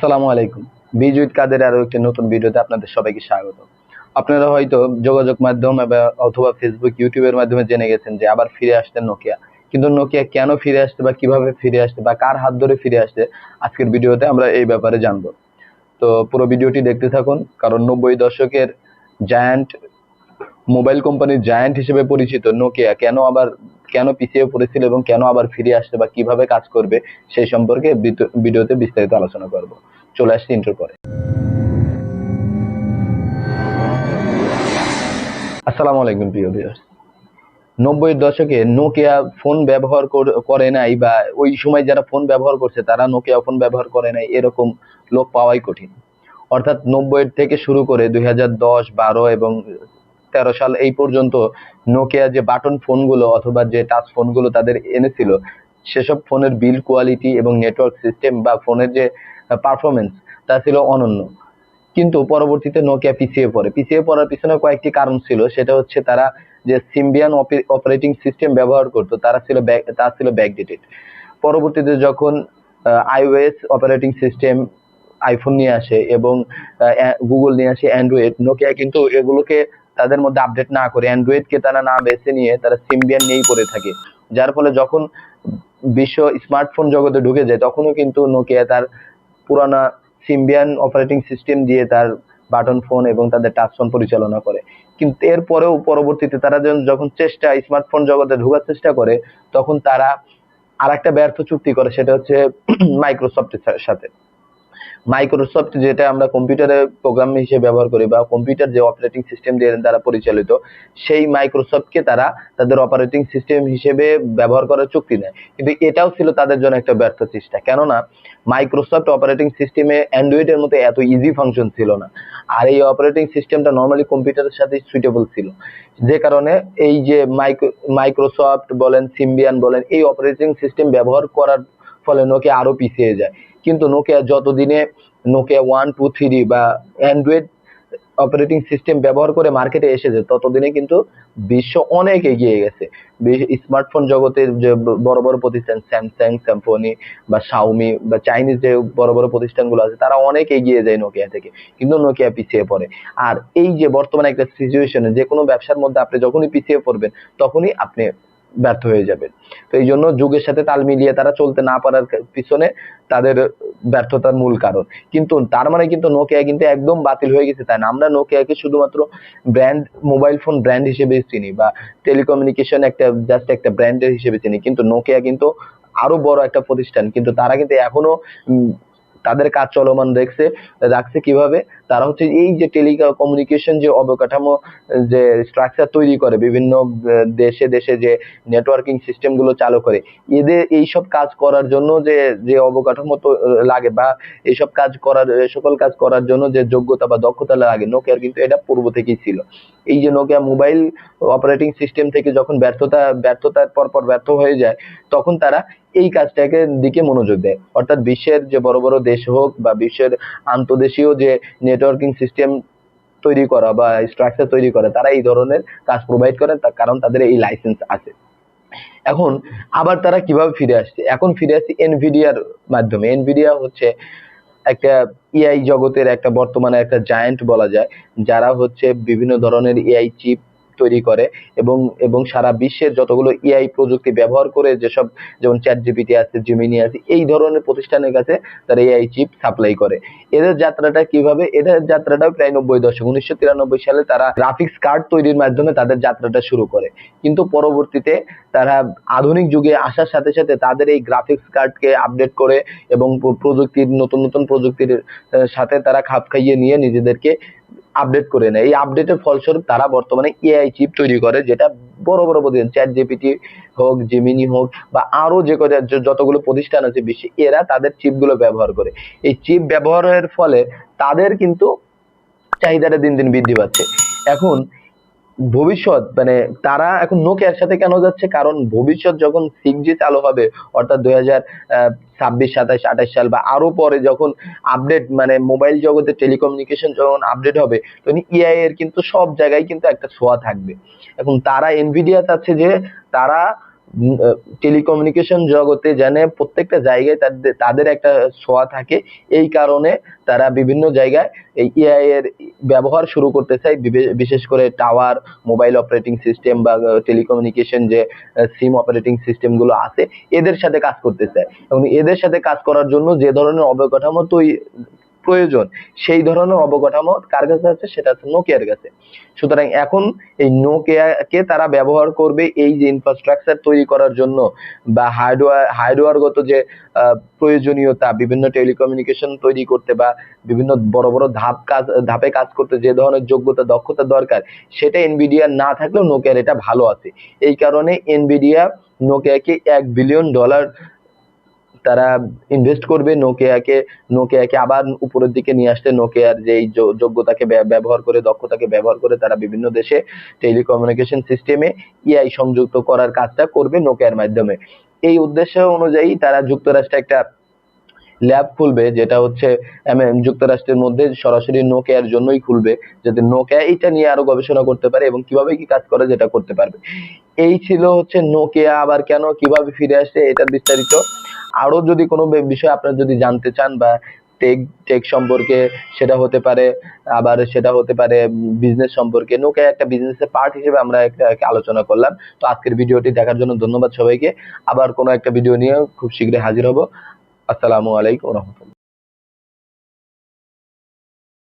আসসালামু আলাইকুম। বিজয়িত কাদের আরো একটি নতুন ভিডিওতে আপনাদের সবাইকে স্বাগত। আপনারা হয়তো যোগাযোগ মাধ্যম অথবা ফেসবুক, ইউটিউবের মাধ্যমে জেনে গেছেন যে আবার ফিরে আসছে নোকিয়া। কিন্তু নোকিয়া কেন ফিরে আসছে বা কিভাবে ফিরে আসছে বা কার হাত ধরে ফিরে আসছে, আজকের ভিডিওতে আমরা এই ব্যাপারে জানবো। তো পুরো ভিডিওটি দেখতে থাকুন, কারণ 90 দশকের জায়ান্ট মোবাইল কোম্পানির জায়ান্ট হিসেবে পরিচিত নোকিয়া কেন পিছিয়ে পড়েছিল এবং কেন আবার ফিরে আসছে বা কিভাবে কাজ করবে সেই সম্পর্কে ভিডিওতে বিস্তারিত আলোচনা করব। চলে আসছি ইন্টার পরে। আসসালামু আলাইকুম প্রিয় ভিউয়ার্স। 90 দশকে নোকিয়া ফোন ব্যবহার করে নাই, বা ওই সময় যারা ফোন ব্যবহার করছে তারা নোকিয়া ফোন ব্যবহার করে নাই, এরকম লোক পাওয়াই কঠিন। অর্থাৎ 90 থেকে শুরু করে 2010, 12 এবং 13 সাল এই পর্যন্ত নোকিয়া যে বাটন ফোনগুলো অথবা যে টাচ ফোনগুলো তাদের এনেছিল, সেসব ফোনের বিল্ড কোয়ালিটি এবং নেটওয়ার্ক সিস্টেম বা ফোনের যে পারফরমেন্স তা ছিল অনন্য। কিন্তু পরবর্তীতে নোকিয়া পিছিয়ে পড়ার পিছনে কয়েকটি কারণ ছিল। সেটা হচ্ছে তারা যে সিম্বিয়ান অপারেটিং সিস্টেম ব্যবহার করতো তা ছিল ব্যাকডেটেড। পরবর্তীতে যখন আইওএস অপারেটিং সিস্টেম আইফোন নিয়ে আসে এবং গুগল নিয়ে আসে অ্যান্ড্রয়েড, নোকিয়া কিন্তু এগুলোকে তাদের মধ্যে আপডেট না করে অ্যান্ড্রয়েডকে তারা না বেছে নিয়ে তারা সিম্বিয়ান নিয়েই পড়ে থাকে। যার ফলে যখন বিশ্ব স্মার্টফোন জগতে ঢুকে যায়, তখনও কিন্তু নোকিয়া তার পুরানা সিম্বিয়ান অপারেটিং সিস্টেম দিয়ে তার বাটন ফোন এবং তাদের টাচ ফোন পরিচালনা করে। কিন্তু এরপরেও পরবর্তীতে তারা যখন স্মার্টফোন জগতে ঢোকার চেষ্টা করে, তখন তারা আরেকটা ব্যর্থ চুক্তি করে, সেটা হচ্ছে মাইক্রোসফটের সাথে। মাইক্রোসফট, যেটা আমরা কম্পিউটারে প্রোগ্রাম হিসেবে ব্যবহার করি বা কম্পিউটার যে অপারেটিং সিস্টেম দিয়ে দ্বারা পরিচালিত, সেই মাইক্রোসফটকে তারা তাদের অপারেটিং সিস্টেম হিসেবে ব্যবহার করার চুক্তি নেয়। কিন্তু এটাও ছিল তাদের জন্য একটা ব্যর্থ চেষ্টা, কেননা মাইক্রোসফট অপারেটিং সিস্টেমে অ্যান্ড্রয়েডের মতো এত ইজি ফাংশন ছিল না। আর এই অপারেটিং সিস্টেমটা নর্মালি কম্পিউটারের সাথে সুইটেবল ছিল, যে কারণে এই যে মাইক্রোসফট বলেন, সিম্বিয়ান বলেন, এই অপারেটিং সিস্টেম ব্যবহার করার ফলে নোকিয়া আরো পিছিয়ে যায়। কিন্তু নোকিয়া যতদিনে নোকিয়া 1, 2, 3 বা অ্যান্ড্রয়েড অপারেটিং সিস্টেম ব্যবহার করে মার্কেটে এসেছে, ততদিনে কিন্তু বিশ্ব অনেক এগিয়ে গেছে। স্মার্টফোন জগতের যে বড় বড় প্রতিষ্ঠান স্যামসাং, স্যামসনি বা শাওমি বা চাইনিজ যে বড় বড় প্রতিষ্ঠানগুলো আছে, তারা অনেক এগিয়ে যায় নোকিয়া থেকে, কিন্তু নোকিয়া পিছিয়ে পড়ে। আর এই যে বর্তমানে একটা সিচুয়েশনে যে কোনো ব্যবসার মধ্যে আপনি যখনই পিছিয়ে পড়বেন, তখনই আপনি ব্যর্থ হয়ে যাবেন। তো এই জন্য যুগের সাথে তাল মিলিয়ে তারা চলতে না পারার পিছনে তাদের ব্যর্থতার মূল কারণ। কিন্তু তার মানে কিন্তু নোকিয়া কিন্তু একদম বাতিল হয়ে গেছে তাই না। আমরা নোকিয়াকে শুধুমাত্র ব্র্যান্ড, মোবাইল ফোন ব্র্যান্ড হিসেবে চিনি বা টেলিকমিউনিকেশন জাস্ট একটা ব্র্যান্ডের হিসেবে চিনি, কিন্তু নোকিয়া কিন্তু আরো বড় একটা প্রতিষ্ঠান। কিন্তু তারা কিন্তু এখনো তাদের কাজ চলমান রাখছে কিভাবে? তারা হচ্ছে এই যে টেলিকমিউনিকেশন যে অবকাঠামো, যে স্ট্রাকচার তৈরি করে, বিভিন্ন দেশে দেশে যে নেটওয়ার্কিং সিস্টেম গুলো চালু করে, এদের এইসব কাজ করার জন্য যে যে অবকাঠামো লাগে বা সকল কাজ করার জন্য যে যোগ্যতা বা দক্ষতা লাগে, নোকিয়ার কিন্তু এটা পূর্ব থেকেই ছিল। এই যে নোকিয়া মোবাইল অপারেটিং সিস্টেম থেকে যখন ব্যর্থতার পর ব্যর্থ হয়ে যায়, তখন তারা এই কাজটাকে দিকে মনোযোগ দেয়। অর্থাৎ বিশ্বের যে বড় বড় দেশ হোক বা বিশ্বের আন্তদেশীয় যে নেটওয়ার্কিং সিস্টেম তৈরি করা বা স্ট্রাকচার তৈরি করা, তারা এই ধরনের কাজ প্রোভাইড করে, কারণ তাদের এই লাইসেন্স আছে। এখন আবার তারা কিভাবে ফিরে আসছে? এখন ফিরে আসছে এনভিডিয়ার মাধ্যমে। এনভিডিয়া হচ্ছে একটা এআই জগতের একটা বর্তমানে একটা জায়ান্ট বলা যায়, যারা হচ্ছে বিভিন্ন ধরনের এআই চিপ তৈরি করে এবং এবং সারা বিশ্বের যতগুলো এআই প্রযুক্তি ব্যবহার করে, যেমন চ্যাটজিপিটি আছে, জেমিনি আছে, এই ধরনের প্রতিষ্ঠানের কাছে তারা এআই চিপ সাপ্লাই করে। এদের যাত্রাটা কিভাবে? এদের যাত্রাটা প্রায় 90 দশক, 1993 সালে তারা গ্রাফিক্স কার্ড তৈরির মাধ্যমে তাদের যাত্রাটা শুরু করে। কিন্তু পরবর্তীতে তারা আধুনিক যুগে আসার সাথে সাথে তাদের এই গ্রাফিক্স কার্ডকে আপডেট করে এবং নতুন নতুন প্রযুক্তির সাথে তারা খাপ খাইয়ে নিয়ে নিজেদেরকে আপডেট করে নেয়। এই আপডেটের ফলস্বরূপ তারা বর্তমানে এআই চিপ তৈরি করে, যেটা বড় বড় প্রতিষ্ঠান চ্যাট জিপিটি হোক, জেমিনি হোক বা আরো যতগুলো প্রতিষ্ঠান আছে বিশ্বে, এরা তাদের চিপগুলো ব্যবহার করে। এই চিপ ব্যবহারের ফলে তাদের কিন্তু চাহিদাটা দিন দিন বৃদ্ধি পাচ্ছে। এখন ভবিষ্যৎ মানে তারা এখন নোকিয়ার সাথে কেন যাচ্ছে? কারণ ভবিষ্যৎ যখন 6G চালু হবে, অর্থাৎ 2026, 27, 28 সাল বা আরো পরে যখন আপডেট, মানে মোবাইল জগতে টেলিকমিউনিকেশন যখন আপডেট হবে, তখন এআই এর কিন্তু সব জায়গায় কিন্তু একটা ছোঁয়া থাকবে। এখন তারা এনভিডিয়া চাচ্ছে যে তারা টেলিকমিউনিকেশন জগতে যেন প্রত্যেকটা জায়গায় তাদের একটা ছোঁয়া থাকে, এই কারণে তারা বিভিন্ন জায়গায় এই এআই এর ব্যবহার শুরু করতে চায়। বিশেষ করে টাওয়ার, মোবাইল অপারেটিং সিস্টেম বা টেলিকমিউনিকেশন যে সিম অপারেটিং সিস্টেম গুলো আছে, এদের সাথে কাজ করতে চায়। এবং এদের সাথে কাজ করার জন্য যে ধরনের অবকাঠামো প্রয়োজন, সেই ধরনের অবকাঠামো কার কাছে আছে? সেটা হচ্ছে নোকিয়ার কাছে। সুতরাং এখন এই নোকিয়াকে তারা ব্যবহার করবে এই যে ইনফ্রাস্ট্রাকচার তৈরি করার জন্য, বা হার্ডওয়্যারগত যে প্রয়োজনীয়তা, বিভিন্ন টেলিকমিউনিকেশন তৈরি করতে বা বিভিন্ন বড় বড় ধাপে কাজ করতে যে ধরনের যোগ্যতা দক্ষতা দরকার, সেটা এনভিডিয়া না থাকলেও নোকিয়ার এটা ভালো আছে। এই কারণে এনভিডিয়া নোকিয়াকে $1 বিলিয়ন তারা ইনভেস্ট করবে নোকিয়াকে আবার উপরের দিকে নিয়ে আসতে। নোকিয়ার যে এই যোগ্যতাকে ব্যবহার করে, দক্ষতাকে ব্যবহার করে তারা বিভিন্ন দেশে টেলিকমিউনিকেশন সিস্টেমে এআই সংযুক্ত করার কাজটা করবে নোকিয়ার মাধ্যমে। এই উদ্দেশ্য অনুযায়ী তারা যুক্তরাষ্ট্রে একটা ল্যাব খুলবে, যেটা হচ্ছে যুক্তরাষ্ট্রের মধ্যে সরাসরি নোকিয়ার জন্যই খুলবে, যাতে নোকিয়া এটা নিয়ে আরো গবেষণা করতে পারে এবং কিভাবে কি কাজ করে যেটা করতে পারবে। এই ছিল হচ্ছে নোকিয়া আবার কেন কিভাবে ফিরে আসছে এটার বিস্তারিত। আরো যদি কোনো বিষয় আপনারা যদি জানতে চান বা টেক টেক সম্পর্কে, সেটা হতে পারে, আবার সেটা হতে পারে বিজনেস সম্পর্কে, নোকিয়া একটা বিজনেসের পার্ট হিসেবে আমরা একটা আলোচনা করলাম। তো আজকের ভিডিওটি দেখার জন্য ধন্যবাদ সবাইকে। আবার কোনো একটা ভিডিও নিয়ে খুব শীঘ্রই হাজির হব। আসসালামু আলাইকুম রহমতুল্লাহ।